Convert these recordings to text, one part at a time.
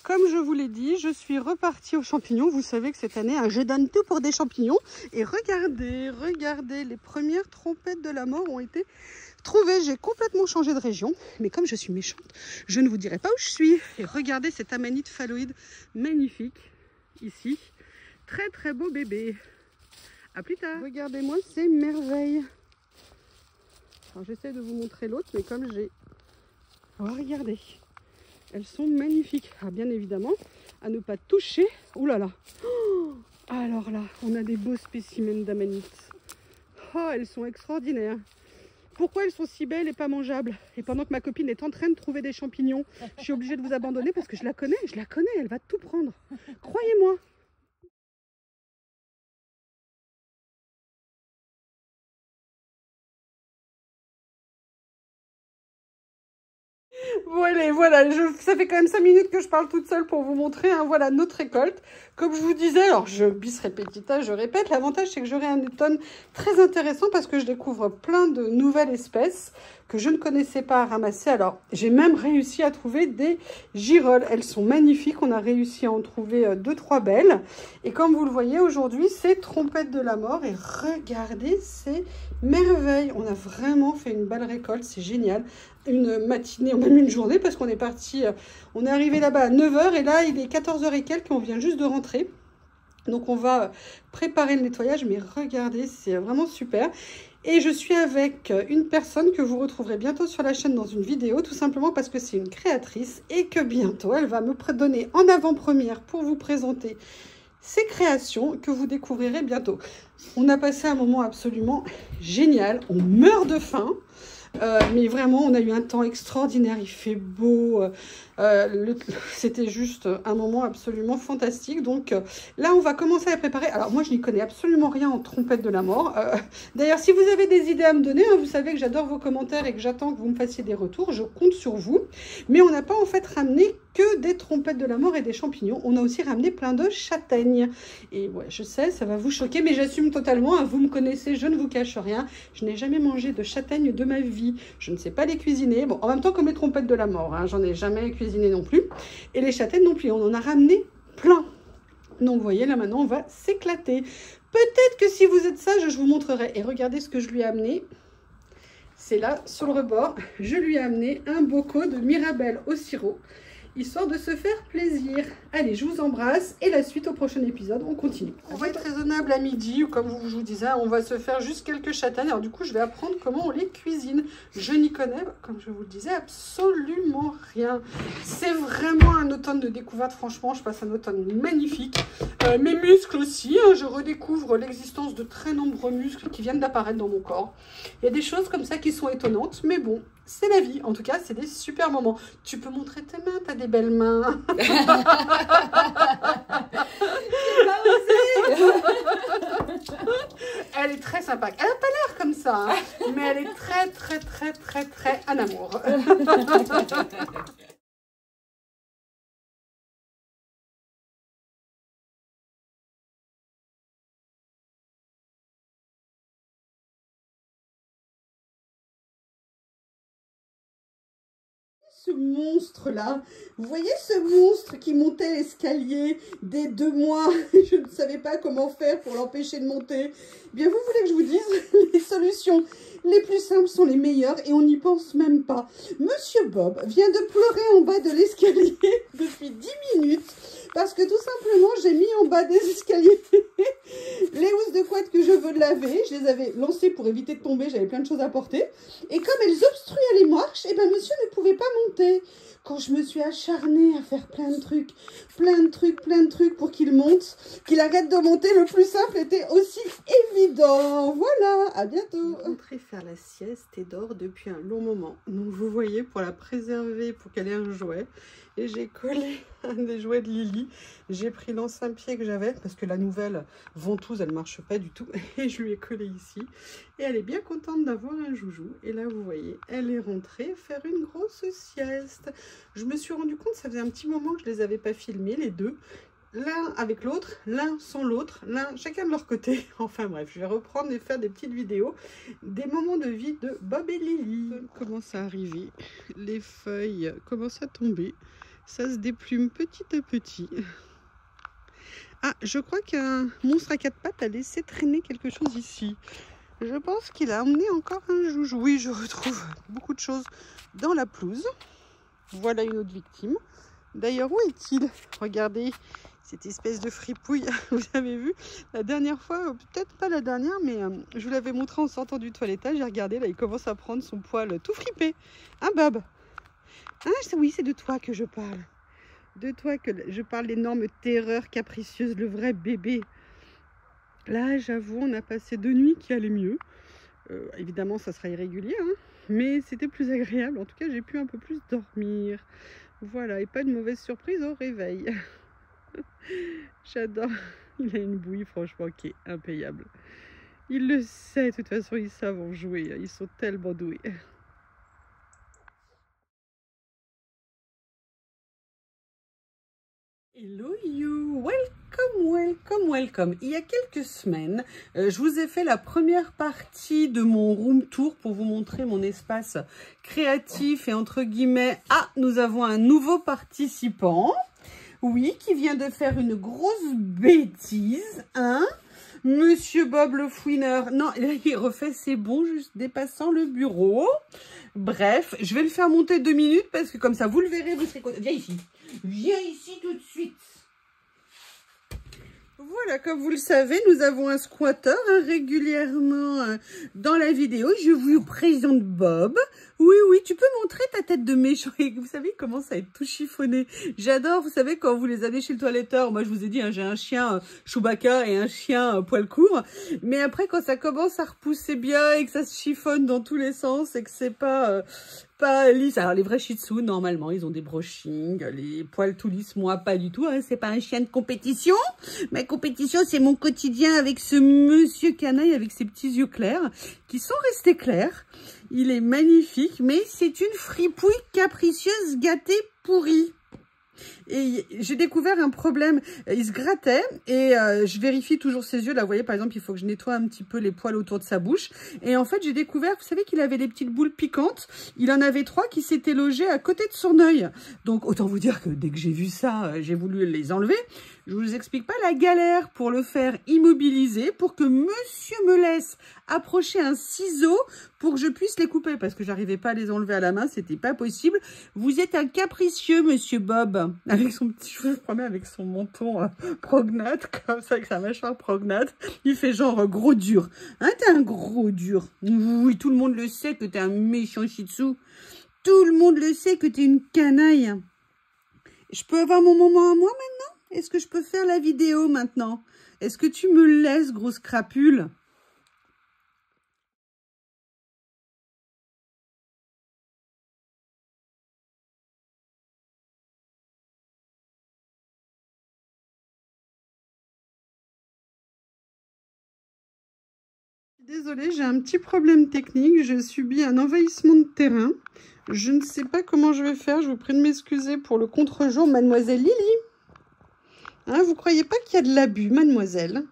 Comme je vous l'ai dit, je suis repartie aux champignons. Vous savez que cette année, je donne tout pour des champignons. Et regardez, regardez, les premières trompettes de la mort ont été trouvées. J'ai complètement changé de région. Mais comme je suis méchante, je ne vous dirai pas où je suis. Et regardez cette amanite phalloïde magnifique ici. Très très beau bébé. À plus tard. Regardez-moi ces merveilles. Alors j'essaie de vous montrer l'autre, mais comme j'ai... Oh, regardez. Elles sont magnifiques. Ah, bien évidemment, à ne pas toucher. Ouh là là. Oh, alors là, on a des beaux spécimens d'amanite. Oh, elles sont extraordinaires. Pourquoi elles sont si belles et pas mangeables? Et pendant que ma copine est en train de trouver des champignons, je suis obligée de vous abandonner parce que je la connais, elle va tout prendre. Croyez-moi. Bon allez, voilà, ça fait quand même 5 minutes que je parle toute seule pour vous montrer, hein, voilà notre récolte. Comme je vous disais, alors je bis repetita, je répète, l'avantage c'est que j'aurai un automne très intéressant parce que je découvre plein de nouvelles espèces que je ne connaissais pas à ramasser. Alors j'ai même réussi à trouver des girolles, elles sont magnifiques, on a réussi à en trouver 2-3 belles. Et comme vous le voyez aujourd'hui, c'est trompette de la mort et regardez ces merveilles. On a vraiment fait une belle récolte, c'est génial. Une matinée, même une journée, parce qu'on est parti, on est arrivé là-bas à 9 h et là il est 14 h et quelques, on vient juste de rentrer. Donc on va préparer le nettoyage, mais regardez, c'est vraiment super. Et je suis avec une personne que vous retrouverez bientôt sur la chaîne dans une vidéo, tout simplement parce que c'est une créatrice et que bientôt elle va me donner en avant-première pour vous présenter ces créations que vous découvrirez bientôt. On a passé un moment absolument génial, on meurt de faim. Mais vraiment, on a eu un temps extraordinaire, il fait beau, c'était juste un moment absolument fantastique. Donc là, on va commencer à préparer. Alors moi, je n'y connais absolument rien en trompette de la mort. D'ailleurs, si vous avez des idées à me donner, hein, vous savez que j'adore vos commentaires et que j'attends que vous me fassiez des retours, je compte sur vous. Mais on n'a pas en fait ramené que des trompettes de la mort et des champignons, on a aussi ramené plein de châtaignes. Et ouais, je sais, ça va vous choquer, mais j'assume totalement, hein, vous me connaissez, je ne vous cache rien, je n'ai jamais mangé de châtaignes de ma vie, je ne sais pas les cuisiner, bon, en même temps comme les trompettes de la mort, hein, j'en ai jamais cuisiné non plus, et les châtaignes non plus, on en a ramené plein. Donc vous voyez, là maintenant on va s'éclater. Peut-être que si vous êtes sage, je vous montrerai, et regardez ce que je lui ai amené. C'est là, sur le rebord, je lui ai amené un bocaux de mirabelle au sirop, histoire de se faire plaisir. Allez, je vous embrasse et la suite au prochain épisode, on continue. On va être raisonnable à midi, ou comme je vous disais, on va se faire juste quelques châtaignes. Alors du coup, je vais apprendre comment on les cuisine. Je n'y connais, comme je vous le disais, absolument rien. C'est vraiment un automne de découverte, franchement, je passe un automne magnifique. Mes muscles aussi, hein, je redécouvre l'existence de très nombreux muscles qui viennent d'apparaître dans mon corps. Il y a des choses comme ça qui sont étonnantes, mais bon, c'est la vie. En tout cas, c'est des super moments. Tu peux montrer tes mains, t'as des belles mains. Elle est très sympa. Elle n'a pas l'air comme ça, hein, mais elle est très, très, très, très, très en amour. Ce monstre-là, vous voyez ce monstre qui montait l'escalier dès 2 mois, je ne savais pas comment faire pour l'empêcher de monter. Eh bien, vous voulez que je vous dise, les solutions les plus simples sont les meilleures et on n'y pense même pas. Monsieur Bob vient de pleurer en bas de l'escalier depuis 10 minutes parce que tout simplement, j'ai mis en bas des escaliers les housses de couette que je veux laver. Je les avais lancées pour éviter de tomber, j'avais plein de choses à porter. Et comme elles obstruaient les marches, eh ben monsieur ne pouvait pas monter. Quand je me suis acharnée à faire plein de trucs pour qu'il monte, qu'il arrête de monter, le plus simple était aussi évident. Voilà, à bientôt. Rentrée faire la sieste et dort depuis un long moment. Donc vous voyez, pour la préserver, pour qu'elle ait un jouet, et j'ai collé un des jouets de Lily. J'ai pris l'ancien pied que j'avais, parce que la nouvelle ventouse, elle ne marche pas du tout, et je lui ai collé ici. Et elle est bien contente d'avoir un joujou. Et là, vous voyez, elle est rentrée faire une grosse sieste. Je me suis rendu compte, ça faisait un petit moment que je ne les avais pas filmés, les deux. L'un avec l'autre, l'un sans l'autre, l'un chacun de leur côté. Enfin bref, je vais reprendre et faire des petites vidéos, des moments de vie de Bob et Lily. Commence à arriver, les feuilles commencent à tomber. Ça se déplume petit à petit. Ah, je crois qu'un monstre à quatre pattes a laissé traîner quelque chose ici. Je pense qu'il a emmené encore un joujou. Oui, je retrouve beaucoup de choses dans la pelouse. Voilà une autre victime. D'ailleurs, où est-il? Regardez cette espèce de fripouille. Vous avez vu la dernière fois, peut-être pas la dernière, mais je vous l'avais montré en sortant du toilettage. J'ai regardé, là, il commence à prendre son poil tout fripé. Hein, Bob? Ah, oui, c'est de toi que je parle. De toi que je parle, l'énorme terreur capricieuse, le vrai bébé. Là, j'avoue, on a passé 2 nuits qui allaient mieux. Évidemment, ça sera irrégulier, hein, mais c'était plus agréable. En tout cas, j'ai pu un peu plus dormir. Voilà, et pas de mauvaise surprise au réveil. J'adore. Il a une bouille, franchement, qui est impayable. Il le sait, de toute façon, ils savent en jouer. Ils sont tellement doués. Hello you, welcome, welcome, welcome. Il y a quelques semaines, je vous ai fait la première partie de mon room tour pour vous montrer mon espace créatif et entre guillemets, ah, nous avons un nouveau participant, oui, qui vient de faire une grosse bêtise, hein, Monsieur Bob le fouineur. Non, il refait ses bons juste dépassant le bureau. Bref, je vais le faire monter 2 minutes parce que comme ça, vous le verrez, vous serez content. Viens ici. Viens ici tout de suite. Voilà, comme vous le savez, nous avons un squatter régulièrement dans la vidéo. Je vous présente Bob. Oui, oui, tu peux montrer ta tête de méchant. Et vous savez, il commence à être tout chiffonné. J'adore, vous savez, quand vous les avez chez le toiletteur. Moi, je vous ai dit, hein, j'ai un chien Chewbacca et un chien poil court. Mais après, quand ça commence à repousser bien et que ça se chiffonne dans tous les sens et que c'est pas lisse. Alors, les vrais shih tzu, normalement, ils ont des brushings. Les poils tout lisses, moi, pas du tout. Hein. C'est pas un chien de compétition. Ma compétition, c'est mon quotidien avec ce monsieur canaille avec ses petits yeux clairs qui sont restés clairs. Il est magnifique, mais c'est une fripouille capricieuse, gâtée, pourrie. Et j'ai découvert un problème, il se grattait et je vérifie toujours ses yeux, là vous voyez par exemple il faut que je nettoie un petit peu les poils autour de sa bouche et en fait j'ai découvert, vous savez qu'il avait des petites boules piquantes, il en avait 3 qui s'étaient logées à côté de son œil, donc autant vous dire que dès que j'ai vu ça, j'ai voulu les enlever. Je vous explique pas la galère pour le faire immobiliser, pour que monsieur me laisse approcher un ciseau pour que je puisse les couper, parce que j'arrivais pas à les enlever à la main, c'était pas possible. Vous êtes un capricieux, monsieur Bob, avec son petit cheveu, je promets, avec son menton prognate, comme ça, avec sa mâchoire prognate. Il fait genre gros dur. Hein, t'es un gros dur. Oui, tout le monde le sait que t'es un méchant shih tzu. Tout le monde le sait que t'es une canaille. Je peux avoir mon moment à moi maintenant? Est-ce que je peux faire la vidéo maintenant? Est-ce que tu me laisses, grosse crapule? Désolée, j'ai un petit problème technique. Je subis un envahissement de terrain. Je ne sais pas comment je vais faire. Je vous prie de m'excuser pour le contre-jour, mademoiselle Lily. Hein, vous croyez pas qu'il y a de l'abus, mademoiselle?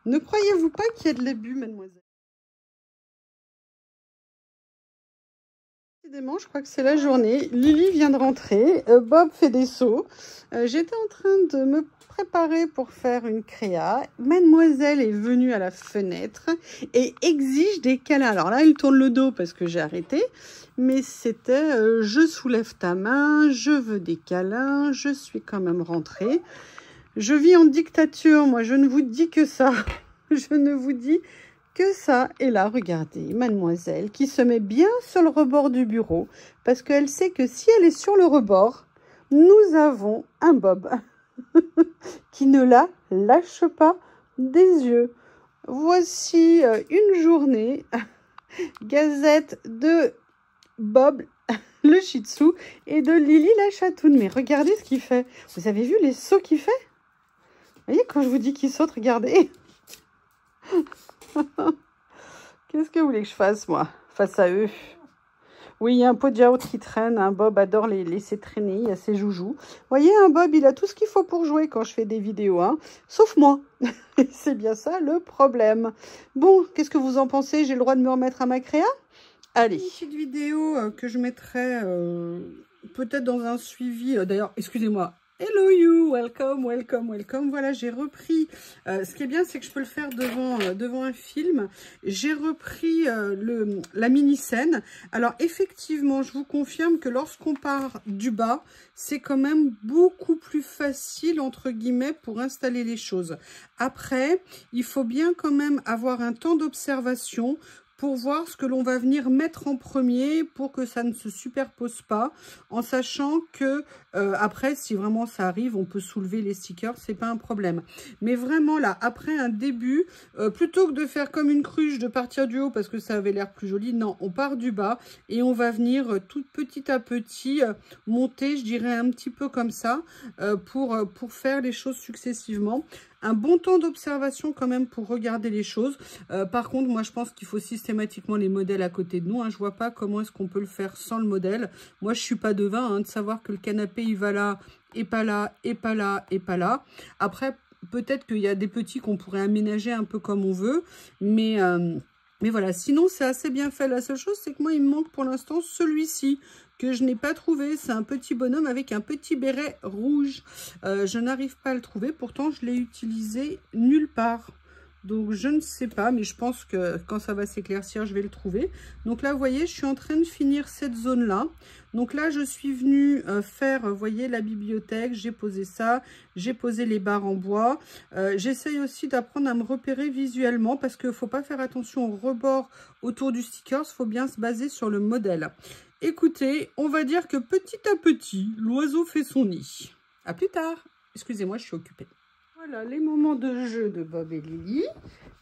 Ne croyez-vous pas qu'il y a de l'abus, mademoiselle? Décidément, je crois que c'est la journée. Lily vient de rentrer. Bob fait des sauts. J'étais en train de me préparer pour faire une créa. Mademoiselle est venue à la fenêtre et exige des câlins. Alors là, il tourne le dos parce que j'ai arrêté. Mais c'était je soulève ta main, je veux des câlins, je suis quand même rentrée. Je vis en dictature, moi, je ne vous dis que ça. Je ne vous dis que ça. Et là, regardez, mademoiselle qui se met bien sur le rebord du bureau parce qu'elle sait que si elle est sur le rebord, nous avons un Bob qui ne la lâche pas des yeux. Voici une journée gazette de Bob le shih tzu et de Lily la chatoune. Mais regardez ce qu'il fait. Vous avez vu les sauts qu'il fait? Vous voyez, quand je vous dis qu'il saute, regardez. Qu'est-ce que vous voulez que je fasse, moi, face à eux? Oui, il y a un pot de yaourt qui traîne. Hein. Bob adore les laisser traîner. Il y a ses joujoux. Vous voyez, un Bob, il a tout ce qu'il faut pour jouer quand je fais des vidéos. Hein. Sauf moi. C'est bien ça le problème. Bon, qu'est-ce que vous en pensez? J'ai le droit de me remettre à ma créa? Allez. Une petite vidéo que je mettrai peut-être dans un suivi, d'ailleurs, excusez-moi. Hello you, welcome, welcome, welcome. Voilà, j'ai repris, ce qui est bien, c'est que je peux le faire devant un film. J'ai repris la mini-scène. Alors, effectivement, je vous confirme que lorsqu'on part du bas, c'est quand même beaucoup plus facile, entre guillemets, pour installer les choses. Après, il faut bien quand même avoir un temps d'observation pour voir ce que l'on va venir mettre en premier pour que ça ne se superpose pas, en sachant que après, si vraiment ça arrive, on peut soulever les stickers, c'est pas un problème. Mais vraiment là, après un début, plutôt que de faire comme une cruche, de partir du haut parce que ça avait l'air plus joli, non, on part du bas et on va venir tout petit à petit monter, je dirais un petit peu comme ça, pour faire les choses successivement. Un bon temps d'observation quand même pour regarder les choses. Par contre, moi, je pense qu'il faut systématiquement les modèles à côté de nous. Hein. Je vois pas comment est-ce qu'on peut le faire sans le modèle. Moi, je suis pas devin hein, de savoir que le canapé, il va là, et pas là, et pas là, et pas là. Après, peut-être qu'il y a des petits qu'on pourrait aménager un peu comme on veut. Mais voilà, sinon, c'est assez bien fait. La seule chose, c'est que moi, il me manque pour l'instant celui-ci, que je n'ai pas trouvé. C'est un petit bonhomme avec un petit béret rouge. Je n'arrive pas à le trouver. Pourtant, je l'ai utilisé nulle part. Donc, je ne sais pas. Mais je pense que quand ça va s'éclaircir, je vais le trouver. Donc là, vous voyez, je suis en train de finir cette zone-là. Donc là, je suis venue faire, vous voyez, la bibliothèque. J'ai posé ça. J'ai posé les barres en bois. J'essaye aussi d'apprendre à me repérer visuellement parce qu'il ne faut pas faire attention au rebord autour du sticker. Il faut bien se baser sur le modèle. Écoutez, on va dire que petit à petit, l'oiseau fait son nid. À plus tard. Excusez-moi, je suis occupée. Voilà les moments de jeu de Bob et Lily.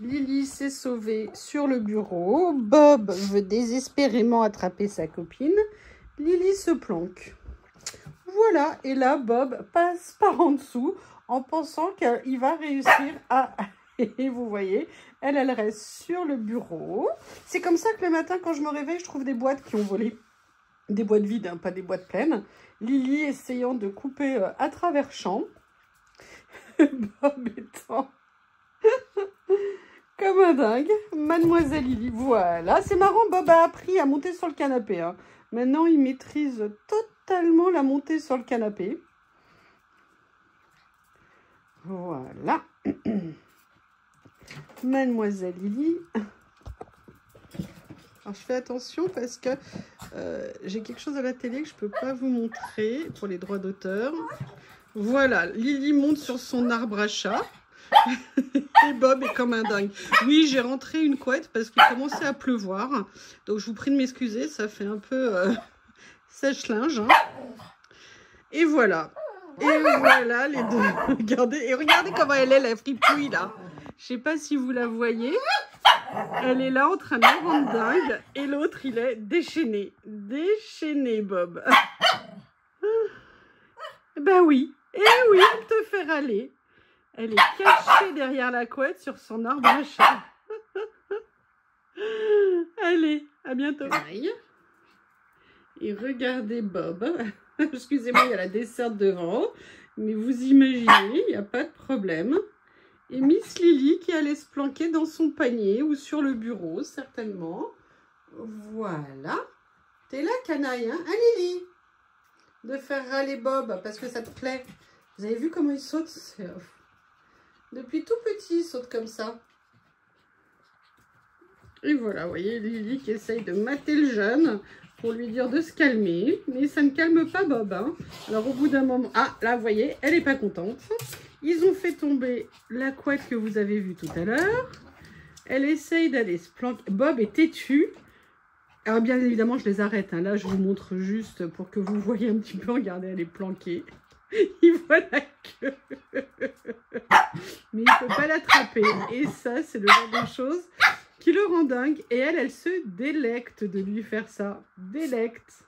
Lily s'est sauvée sur le bureau. Bob veut désespérément attraper sa copine. Lily se planque. Voilà, et là, Bob passe par en dessous en pensant qu'il va réussir à... Et vous voyez, elle reste sur le bureau. C'est comme ça que le matin, quand je me réveille, je trouve des boîtes qui ont volé. Des boîtes vides, hein, pas des boîtes pleines. Lily essayant de couper à travers champs. Bob étant comme un dingue. Mademoiselle Lily, voilà. C'est marrant, Bob a appris à monter sur le canapé. Hein. Maintenant, il maîtrise totalement la montée sur le canapé. Voilà. Mademoiselle Lily. Alors, je fais attention parce que j'ai quelque chose à la télé que je ne peux pas vous montrer pour les droits d'auteur. Voilà, Lily monte sur son arbre à chat. Et Bob est comme un dingue. Oui, j'ai rentré une couette parce qu'il commençait à pleuvoir. Donc, je vous prie de m'excuser, ça fait un peu sèche-linge. Hein. Et voilà. Et voilà les deux. Regardez, et regardez comment elle est, la fripouille, là. Je sais pas si vous la voyez. Elle est là en train de rendre dingue. Et l'autre, il est déchaîné. Déchaîné, Bob. Ben oui. Eh oui, elle te fait râler. Elle est cachée derrière la couette sur son arbre à chat. Allez, à bientôt. Et regardez Bob. Excusez-moi, il y a la desserte devant. Mais vous imaginez, il n'y a pas de problème. Et Miss Lily qui allait se planquer dans son panier ou sur le bureau, certainement. Voilà. T'es là, canaille, hein? Hein, Lily? De faire râler Bob parce que ça te plaît. Vous avez vu comment il saute? Depuis tout petit, il saute comme ça. Et voilà, vous voyez Lily qui essaye de mater le jeune pour lui dire de se calmer. Mais ça ne calme pas Bob. Hein. Alors au bout d'un moment... Ah, là, vous voyez, elle n'est pas contente. Ils ont fait tomber la couette que vous avez vue tout à l'heure. Elle essaye d'aller se planquer. Bob est têtu. Alors bien évidemment, je les arrête. Hein. Là, je vous montre juste pour que vous voyez un petit peu. Regardez, elle est planquée. Il voit la queue. Mais il ne peut pas l'attraper. Et ça, c'est le genre de choses qui le rend dingue. Et elle, elle se délecte de lui faire ça. Délecte.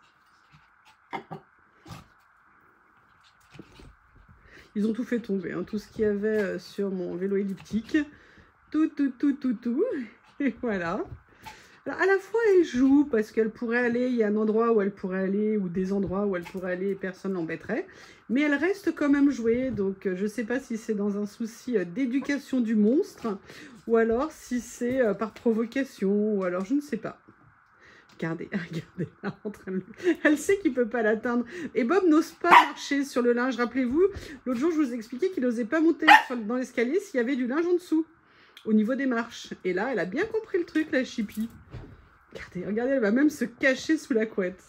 Ils ont tout fait tomber. Hein. Tout ce qu'il y avait sur mon vélo elliptique. Tout. Et voilà. Alors, à la fois, elle joue parce qu'elle pourrait aller, il y a un endroit où elle pourrait aller, ou des endroits où elle pourrait aller et personne l'embêterait. Mais elle reste quand même jouée, donc je ne sais pas si c'est dans un souci d'éducation du monstre, ou alors si c'est par provocation, ou alors je ne sais pas. Regardez, regardez, là, en train de... Elle sait qu'il ne peut pas l'atteindre. Et Bob n'ose pas marcher sur le linge. Rappelez-vous, l'autre jour, je vous expliquais qu'il n'osait pas monter dans l'escalier s'il y avait du linge en dessous, au niveau des marches. Et là, elle a bien compris le truc, la Chippy. Regardez, regardez, elle va même se cacher sous la couette.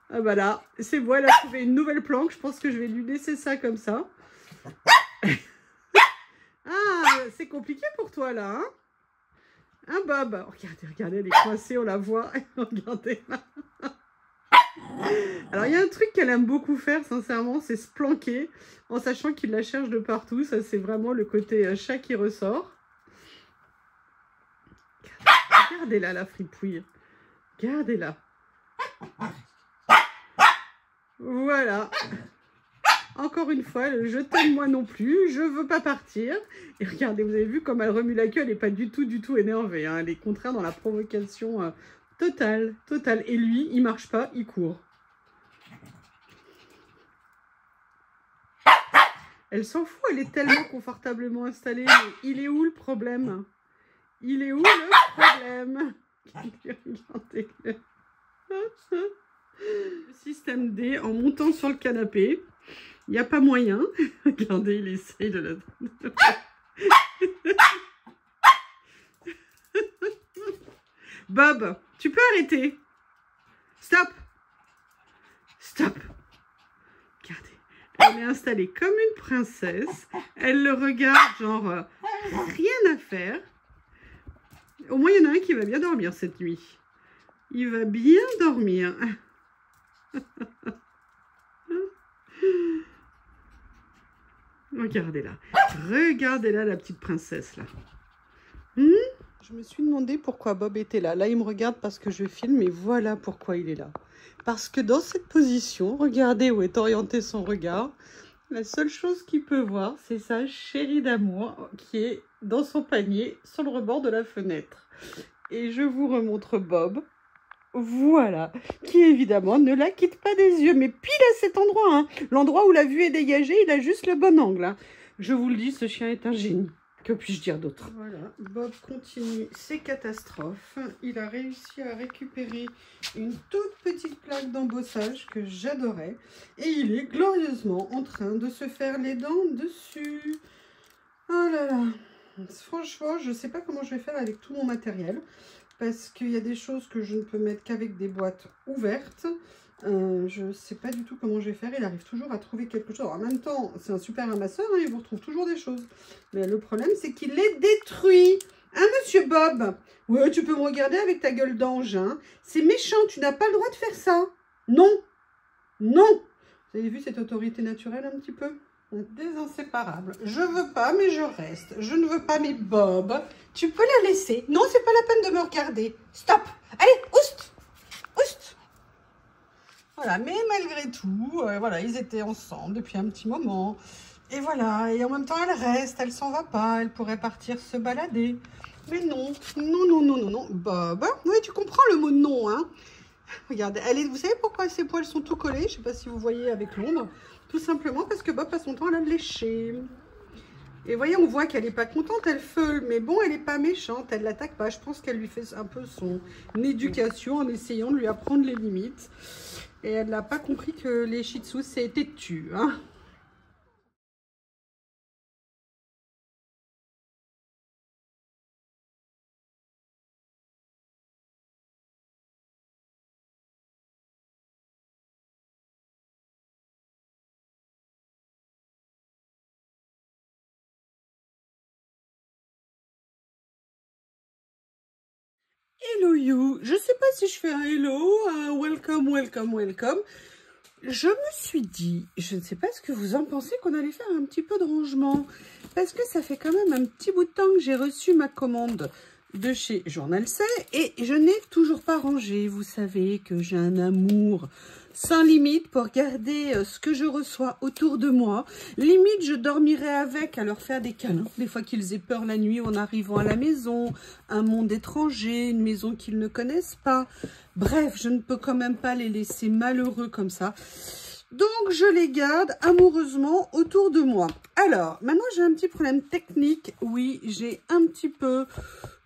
Ah bah là, c'est bon, elle a trouvé une nouvelle planque. Je pense que je vais lui laisser ça comme ça. Ah, c'est compliqué pour toi, là, hein? Hein, Bob? Regardez, regardez, elle est coincée, on la voit. Regardez. Alors, il y a un truc qu'elle aime beaucoup faire, sincèrement, c'est se planquer en sachant qu'il la cherche de partout. Ça, c'est vraiment le côté chat qui ressort. Regardez-la, la fripouille. Regardez-la. Voilà. Encore une fois, je t'aime moi non plus, je veux pas partir. Et regardez, vous avez vu comme elle remue la queue, elle n'est pas du tout énervée. Hein. Elle est contraire dans la provocation totale. Et lui, il marche pas, il court. Elle s'en fout, elle est tellement confortablement installée. Mais il est où le problème? Il est où le problème? Regardez-le. Le système D en montant sur le canapé. Il n'y a pas moyen. Regardez, il essaye de la... Bob, tu peux arrêter. Stop. Stop. Regardez. Elle est installée comme une princesse. Elle le regarde, genre, rien à faire. Au moins, il y en a un qui va bien dormir cette nuit. Il va bien dormir. Regardez-la. Regardez-la, la petite princesse, là. Je me suis demandé pourquoi Bob était là. Là, il me regarde parce que je filme et voilà pourquoi il est là. Parce que dans cette position, regardez où est orienté son regard. La seule chose qu'il peut voir, c'est sa chérie d'amour qui est dans son panier sur le rebord de la fenêtre. Et je vous remontre Bob. Voilà, qui évidemment ne la quitte pas des yeux, mais pile à cet endroit, hein. L'endroit où la vue est dégagée, il a juste le bon angle. Hein. Je vous le dis, ce chien est un génie. Que puis-je dire d'autre? Voilà, Bob continue ses catastrophes. Il a réussi à récupérer une toute petite plaque d'embossage que j'adorais. Et il est glorieusement en train de se faire les dents dessus. Oh là là. Franchement, je ne sais pas comment je vais faire avec tout mon matériel. Parce qu'il y a des choses que je ne peux mettre qu'avec des boîtes ouvertes. Je ne sais pas du tout comment je vais faire. Il arrive toujours à trouver quelque chose. Alors, en même temps, c'est un super ramasseur. Hein, il vous retrouve toujours des choses. Mais le problème, c'est qu'il les détruit. Hein, monsieur Bob? Ouais, tu peux me regarder avec ta gueule d'ange. Hein. C'est méchant. Tu n'as pas le droit de faire ça. Non. Non. Vous avez vu cette autorité naturelle un petit peu? Des inséparables. Je veux pas, mais je reste. Je ne veux pas, mais Bob, tu peux la laisser. Non, c'est pas la peine de me regarder. Stop. Allez, oust. Oust. Voilà, mais malgré tout, voilà, ils étaient ensemble depuis un petit moment. Et voilà, et en même temps, elle reste, elle s'en va pas. Elle pourrait partir se balader. Mais non, non, non, non, non, non. Bob, oui, tu comprends le mot non, hein. Regardez, vous savez pourquoi ses poils sont tout collés? Je sais pas si vous voyez avec l'ombre. Tout simplement parce que Bob passe son temps à la lécher. Et voyez, on voit qu'elle n'est pas contente, elle feule. Mais bon, elle n'est pas méchante, elle ne l'attaque pas. Je pense qu'elle lui fait un peu son éducation en essayant de lui apprendre les limites. Et elle n'a pas compris que les Shih Tzus, c'est têtu, hein. Hello you, je sais pas si je fais un hello, un welcome, welcome, welcome. Je me suis dit, je ne sais pas ce que vous en pensez, qu'on allait faire un petit peu de rangement. Parce que ça fait quand même un petit bout de temps que j'ai reçu ma commande de chez Journal C et je n'ai toujours pas rangé. Vous savez que j'ai un amour sans limite pour garder ce que je reçois autour de moi. Limite, je dormirai avec à leur faire des câlins. Des fois qu'ils aient peur la nuit en arrivant à la maison, un monde étranger, une maison qu'ils ne connaissent pas. Bref, je ne peux quand même pas les laisser malheureux comme ça. Donc, je les garde amoureusement autour de moi. Alors, maintenant, j'ai un petit problème technique. Oui, j'ai un petit peu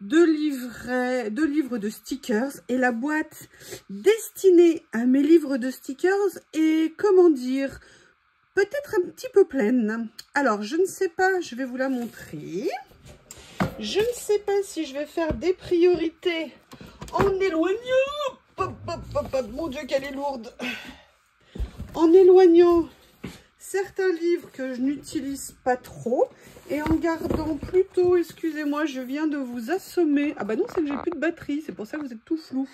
de livres de stickers. Et la boîte destinée à mes livres de stickers est, comment dire, peut-être un petit peu pleine. Alors, je ne sais pas, je vais vous la montrer. Je ne sais pas si je vais faire des priorités en éloignant. Hop, hop, hop, hop. Mon Dieu, qu'elle est lourde. En éloignant certains livres que je n'utilise pas trop et en gardant plutôt, excusez-moi, je viens de vous assommer. Ah bah non, c'est que j'ai plus de batterie, c'est pour ça que vous êtes tout flou.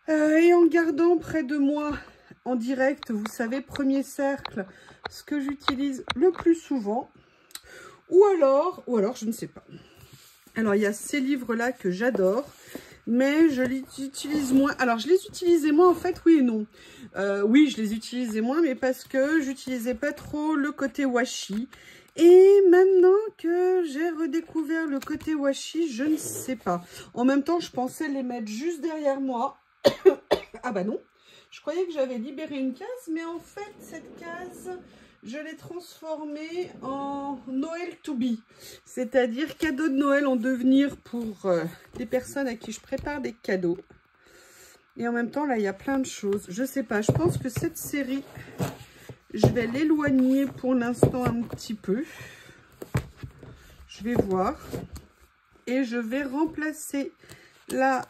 Et en gardant près de moi en direct, vous savez, premier cercle, ce que j'utilise le plus souvent. Ou alors, je ne sais pas. Alors, il y a ces livres-là que j'adore. Mais je les utilise moins. Alors, je les utilisais moins, en fait, oui et non. Oui, je les utilisais moins, mais parce que j'utilisais pas trop le côté washi. Et maintenant que j'ai redécouvert le côté washi, je ne sais pas. En même temps, je pensais les mettre juste derrière moi. Ah bah non. Je croyais que j'avais libéré une case, mais en fait, cette case, je l'ai transformée en Noël to be. C'est-à-dire cadeau de Noël en devenir pour des personnes à qui je prépare des cadeaux. Et en même temps, là, il y a plein de choses. Je sais pas, je pense que cette série, je vais l'éloigner pour l'instant un petit peu. Je vais voir. Et je vais remplacer là,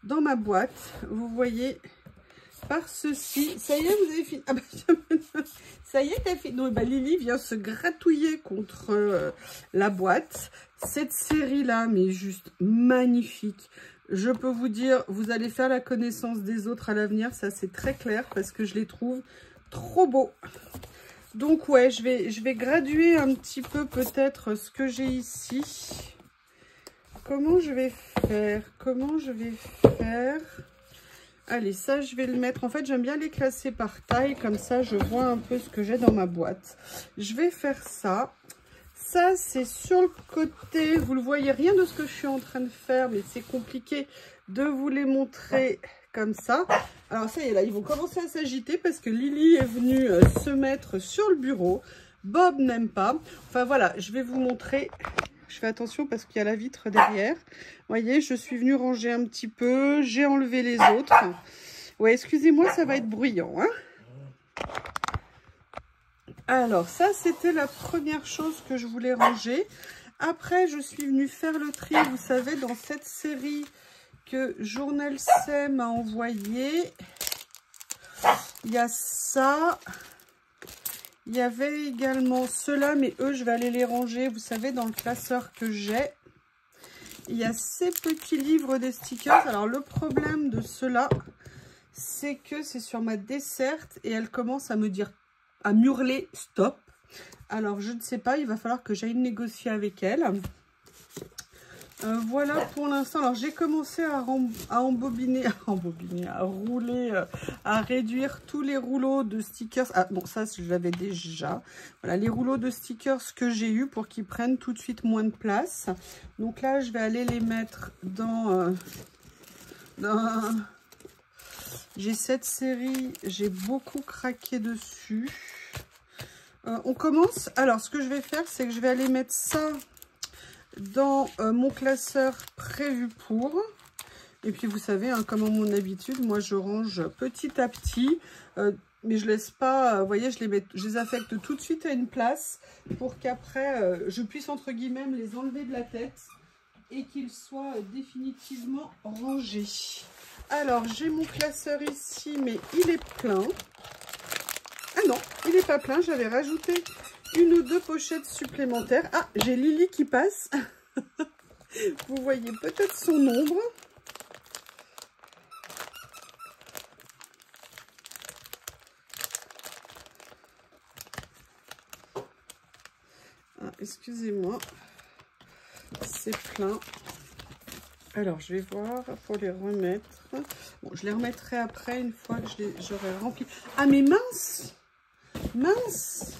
dans ma boîte, vous voyez, par ceci. Ça y est, vous avez fini. Ah bah, ça y est, t'as fini. Non, bah, Lily vient se gratouiller contre la boîte. Cette série-là, mais juste magnifique. Je peux vous dire, vous allez faire la connaissance des autres à l'avenir. Ça, c'est très clair parce que je les trouve trop beaux. Donc, ouais, je vais graduer un petit peu peut-être ce que j'ai ici. Comment je vais faire? Allez, ça, je vais le mettre. En fait, j'aime bien les classer par taille. Comme ça, je vois un peu ce que j'ai dans ma boîte. Je vais faire ça. Ça, c'est sur le côté. Vous le voyez, rien de ce que je suis en train de faire. Mais c'est compliqué de vous les montrer comme ça. Alors, ça y est, là, ils vont commencer à s'agiter parce que Lily est venue se mettre sur le bureau. Bob n'aime pas. Enfin, voilà, je vais vous montrer. Je fais attention parce qu'il y a la vitre derrière. Vous voyez, je suis venue ranger un petit peu. J'ai enlevé les autres. Ouais, excusez-moi, ça va être bruyant. Hein. Alors, ça, c'était la première chose que je voulais ranger. Après, je suis venue faire le tri, vous savez, dans cette série que Journal C m'a envoyé. Il y a ça. Il y avait également ceux-là, mais eux, je vais aller les ranger, vous savez, dans le classeur que j'ai. Il y a ces petits livres des stickers. Alors, le problème de ceux-là, c'est que c'est sur ma desserte et elle commence à me dire, à m'hurler stop. Alors, je ne sais pas, il va falloir que j'aille négocier avec elle. Voilà pour l'instant. Alors, j'ai commencé à embobiner, à rouler, à réduire tous les rouleaux de stickers. Ah, bon, ça, je l'avais déjà. Voilà, les rouleaux de stickers que j'ai eu pour qu'ils prennent tout de suite moins de place. Donc là, je vais aller les mettre dans j'ai cette série, j'ai beaucoup craqué dessus. On commence. Alors, ce que je vais faire, c'est que je vais aller mettre ça dans mon classeur prévu pour. Et puis, vous savez, hein, comme à mon habitude, moi, je range petit à petit. Mais je laisse pas, vous voyez, je les affecte tout de suite à une place pour qu'après, je puisse, entre guillemets, me les enlever de la tête et qu'ils soient définitivement rangés. Alors, j'ai mon classeur ici, mais il est plein. Ah non, il n'est pas plein. J'avais rajouté une ou deux pochettes supplémentaires. Ah, j'ai Lily qui passe. Vous voyez peut-être son ombre. Ah, excusez-moi. C'est plein. Alors, je vais voir pour les remettre. Bon, je les remettrai après, une fois que j'aurai rempli. Ah, mais mince! Mince!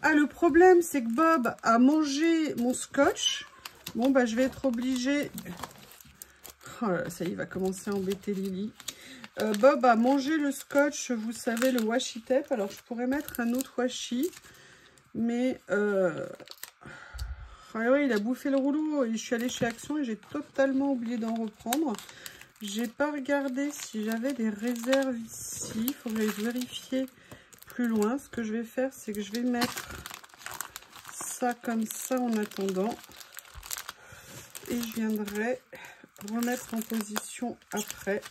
Ah, le problème, c'est que Bob a mangé mon scotch. Bon, bah, je vais être obligée... Oh là là, ça y est, il va commencer à embêter Lily. Bob a mangé le scotch, vous savez, le washi tape. Alors, je pourrais mettre un autre washi. Mais, ouais, il a bouffé le rouleau. Et je suis allée chez Action et j'ai totalement oublié d'en reprendre. J'ai pas regardé si j'avais des réserves ici. Il faudrait vérifier plus loin. Ce que je vais faire, c'est que je vais mettre ça comme ça en attendant. Et je viendrai remettre en position après.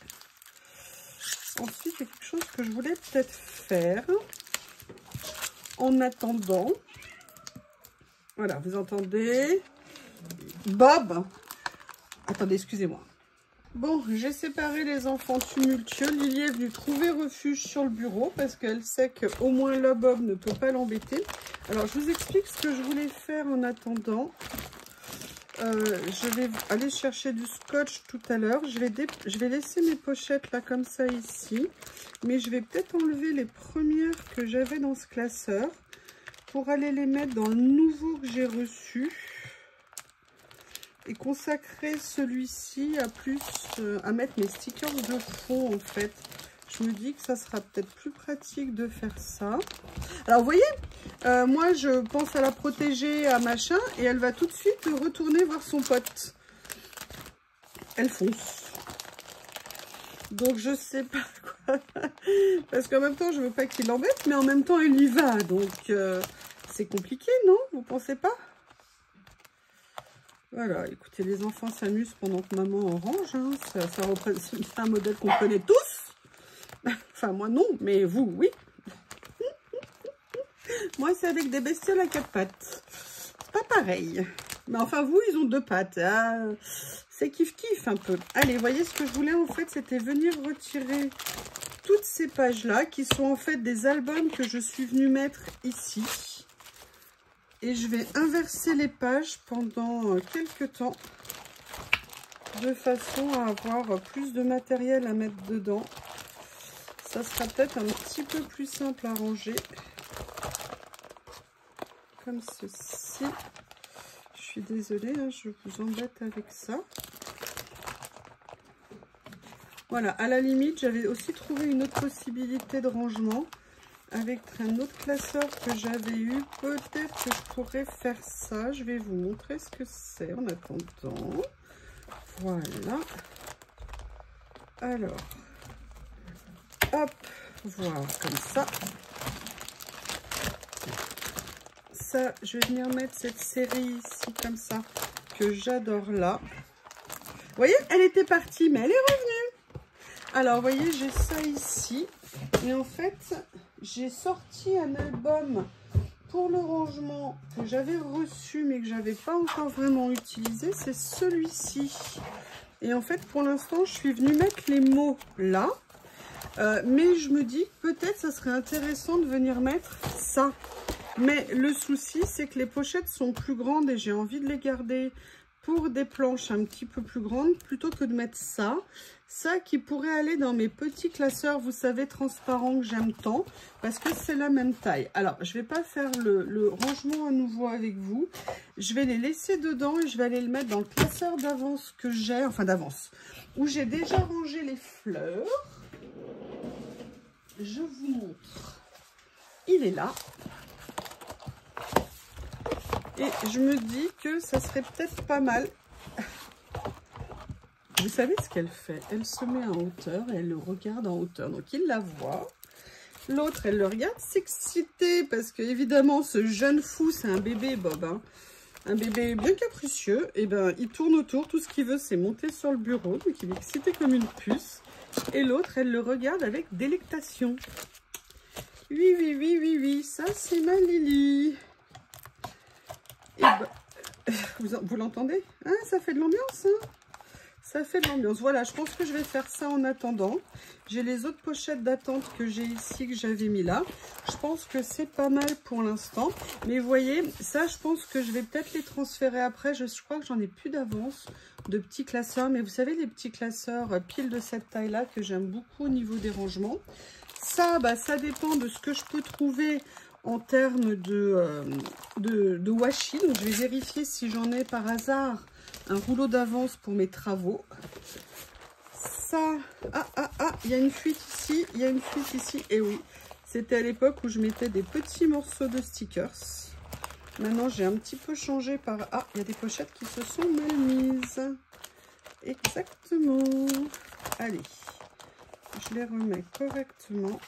Ensuite, il y a quelque chose que je voulais peut-être faire en attendant. Voilà, vous entendez Bob. Attendez, excusez-moi. Bon, j'ai séparé les enfants tumultueux. Lily est venue trouver refuge sur le bureau parce qu'elle sait qu'au moins là, Bob ne peut pas l'embêter. Alors, je vous explique ce que je voulais faire en attendant. Je vais aller chercher du scotch tout à l'heure. Je vais laisser mes pochettes là comme ça ici. Mais je vais peut-être enlever les premières que j'avais dans ce classeur pour aller les mettre dans le nouveau que j'ai reçu. Et consacrer celui-ci à mettre mes stickers de fond en fait. Je me dis que ça sera peut-être plus pratique de faire ça. Alors vous voyez, moi je pense à la protéger, à machin, et elle va tout de suite retourner voir son pote. Elle fonce. Donc je sais pas quoi. Parce qu'en même temps je veux pas qu'il l'embête, mais en même temps elle y va. Donc c'est compliqué, non? Vous pensez pas? Voilà, écoutez, les enfants s'amusent pendant que maman en range. Hein. Ça représente un modèle qu'on connaît tous. Enfin, moi non, mais vous, oui. Moi, c'est avec des bestioles à 4 pattes. C'est pas pareil. Mais enfin, vous, ils ont 2 pattes. Ah, c'est kiff-kiff un peu. Allez, vous voyez, ce que je voulais, en fait, c'était venir retirer toutes ces pages-là, qui sont en fait des albums que je suis venue mettre ici. Et je vais inverser les pages pendant quelques temps, de façon à avoir plus de matériel à mettre dedans. Ça sera peut-être un petit peu plus simple à ranger. Comme ceci. Je suis désolée, hein, je vous embête avec ça. Voilà, à la limite, j'avais aussi trouvé une autre possibilité de rangement. Avec un autre classeur que j'avais eu, peut-être que je pourrais faire ça. Je vais vous montrer ce que c'est en attendant. Voilà. Alors, hop, voilà, comme ça. Ça, je vais venir mettre cette série ici, comme ça, que j'adore là. Vous voyez, elle était partie, mais elle est revenue. Alors, vous voyez, j'ai ça ici. Et en fait, j'ai sorti un album pour le rangement que j'avais reçu, mais que j'avais pas encore vraiment utilisé. C'est celui-ci. Et en fait, pour l'instant, je suis venue mettre les mots là. Mais je me dis, peut-être, ça serait intéressant de venir mettre ça. Mais le souci, c'est que les pochettes sont plus grandes et j'ai envie de les garder pour des planches un petit peu plus grandes, plutôt que de mettre ça. Ça qui pourrait aller dans mes petits classeurs, vous savez, transparents que j'aime tant, parce que c'est la même taille. Alors, je ne vais pas faire le rangement à nouveau avec vous. Je vais les laisser dedans et je vais aller le mettre dans le classeur d'avance que j'ai, enfin d'avance, où j'ai déjà rangé les fleurs. Je vous montre. Il est là. Et je me dis que ça serait peut-être pas mal. Vous savez ce qu'elle fait? Elle se met en hauteur et elle le regarde en hauteur. Donc, il la voit. L'autre, elle le regarde s'exciter parce que, évidemment, ce jeune fou, c'est un bébé, Bob. Hein. Un bébé bien capricieux. Et ben, il tourne autour. Tout ce qu'il veut, c'est monter sur le bureau. Donc, il est excité comme une puce. Et l'autre, elle le regarde avec délectation. Oui, oui, oui, oui, oui. Ça, c'est ma Lily. Et ben, vous l'entendez? Ah, ça fait de l'ambiance, hein? Ça fait de l'ambiance. Voilà, je pense que je vais faire ça en attendant. J'ai les autres pochettes d'attente que j'ai ici, que j'avais mis là. Je pense que c'est pas mal pour l'instant. Mais vous voyez, ça, je pense que je vais peut-être les transférer après. Je crois que j'en ai plus d'avance de petits classeurs. Mais vous savez, les petits classeurs piles de cette taille-là que j'aime beaucoup au niveau des rangements. Ça, bah, ça dépend de ce que je peux trouver en termes de washi. Donc, je vais vérifier si j'en ai par hasard un rouleau d'avance pour mes travaux. ça. Il y a une fuite ici, il y a une fuite ici. Et oui, c'était à l'époque où je mettais des petits morceaux de stickers. Maintenant, j'ai un petit peu changé par... Ah, il y a des pochettes qui se sont mal mises. Exactement. Allez, je les remets correctement.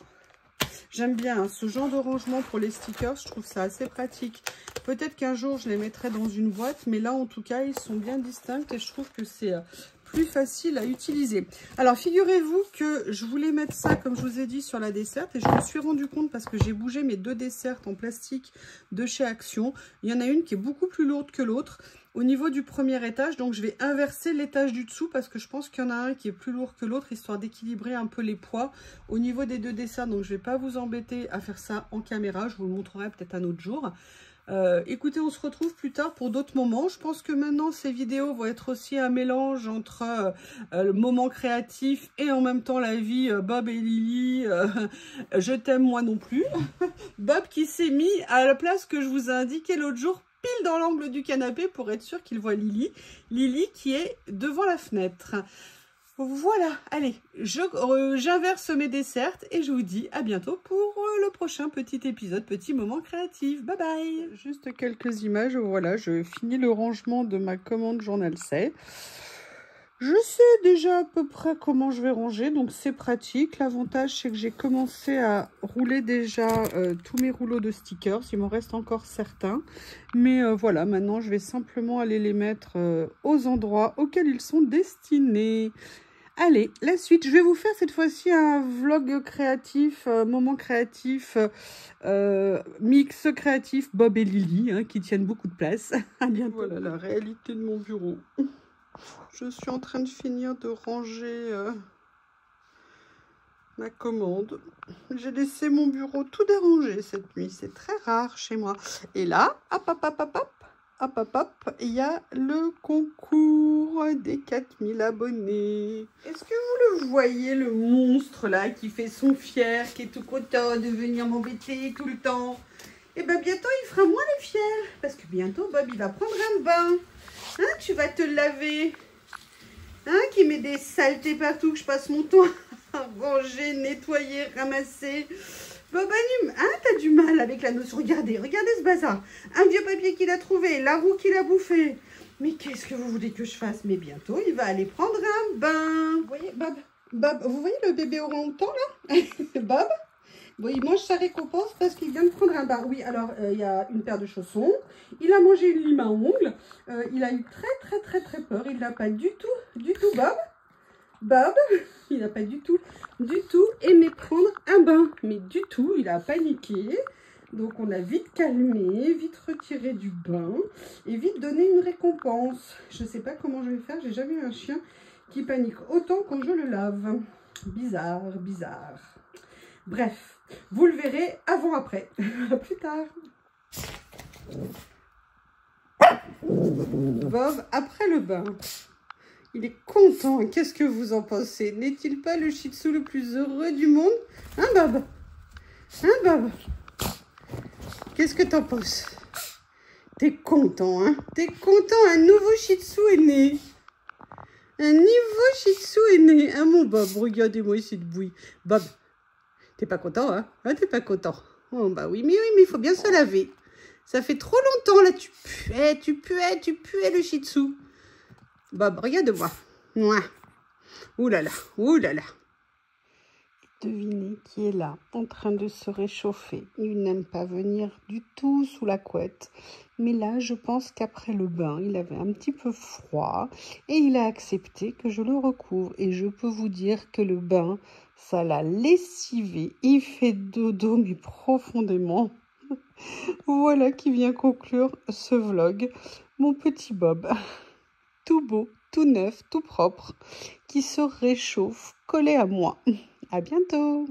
J'aime bien hein, ce genre de rangement pour les stickers. Je trouve ça assez pratique. Peut-être qu'un jour, je les mettrai dans une boîte. Mais là, en tout cas, ils sont bien distincts. Et je trouve que c'est plus facile à utiliser. Alors, figurez-vous que je voulais mettre ça, comme je vous ai dit, sur la desserte. Et je me suis rendu compte parce que j'ai bougé mes 2 dessertes en plastique de chez Action. Il y en a une qui est beaucoup plus lourde que l'autre au niveau du premier étage. Donc, je vais inverser l'étage du dessous parce que je pense qu'il y en a un qui est plus lourd que l'autre, histoire d'équilibrer un peu les poids au niveau des 2 desserts. Donc, je ne vais pas vous embêter à faire ça en caméra. Je vous le montrerai peut-être un autre jour. Écoutez, on se retrouve plus tard pour d'autres moments. Je pense que maintenant, ces vidéos vont être aussi un mélange entre le moment créatif et en même temps la vie Bob et Lily. Je t'aime moi non plus. Bob qui s'est mis à la place que je vous ai indiqué l'autre jour, pile dans l'angle du canapé pour être sûr qu'il voit Lily. Lily qui est devant la fenêtre. Voilà, allez, j'inverse mes desserts et je vous dis à bientôt pour le prochain petit épisode, petit moment créatif. Bye bye. Juste quelques images, voilà, je finis le rangement de ma commande Journal C. Je sais déjà à peu près comment je vais ranger, donc c'est pratique. L'avantage, c'est que j'ai commencé à rouler déjà tous mes rouleaux de stickers. Il m'en reste encore certains. Mais voilà, maintenant, je vais simplement aller les mettre aux endroits auxquels ils sont destinés. Allez, la suite, je vais vous faire cette fois-ci un vlog créatif, moment créatif, mix créatif Bob et Lily, hein, qui tiennent beaucoup de place. À bientôt. Voilà la réalité de mon bureau. Je suis en train de finir de ranger ma commande. J'ai laissé mon bureau tout dérangé cette nuit, c'est très rare chez moi. Et là, hop, il y a le concours des 4000 abonnés. Est-ce que vous le voyez, le monstre là, qui fait son fier, qui est tout content de venir m'embêter tout le temps? Et bien bientôt, il fera moins le fier, parce que bientôt, Bob, il va prendre un bain. Hein, tu vas te laver. Hein, qui met des saletés partout, que je passe mon temps à ranger, nettoyer, ramasser. Bob allume, hein, t'as du mal avec la notion. Regardez ce bazar. Un vieux papier qu'il a trouvé, la roue qu'il a bouffée. Mais qu'est-ce que vous voulez que je fasse? Mais bientôt, il va aller prendre un bain. Vous voyez, Bob, vous voyez le bébé orang-outan là? Bob, bon, il mange sa récompense parce qu'il vient de prendre un bain. Oui, alors, il y a une paire de chaussons. Il a mangé une lime à ongles. Il a eu très peur. Il n'a pas du tout, Bob, il n'a pas du tout aimé prendre un bain. Mais du tout, il a paniqué. Donc, on a vite calmé, vite retiré du bain et vite donné une récompense. Je ne sais pas comment je vais faire. J'ai jamais eu un chien qui panique autant quand je le lave. Bizarre. Bref, vous le verrez avant-après. À plus tard. Bob, après le bain, il est content. Qu'est-ce que vous en pensez? N'est-il pas le shih tzu le plus heureux du monde? Hein, Bob? Qu'est-ce que t'en penses? T'es content, hein? T'es content, un nouveau shih tzu est né. Un nouveau shih tzu est né. Hein, mon Bob? Regardez-moi cette bouille. Bob, t'es pas content, hein? T'es pas content. Oh, bah oui, mais il faut bien se laver. Ça fait trop longtemps, là, tu puais le shih tzu. Bob, regarde-moi. Ouh là là. Devinez qui est là, en train de se réchauffer. Il n'aime pas venir du tout sous la couette. Mais là, je pense qu'après le bain, il avait un petit peu froid et il a accepté que je le recouvre. Et je peux vous dire que le bain, ça l'a lessivé. Il fait dodo, mais profondément. Voilà qui vient conclure ce vlog. Mon petit Bob, tout beau, tout neuf, tout propre, qui se réchauffe, collé à moi. À bientôt!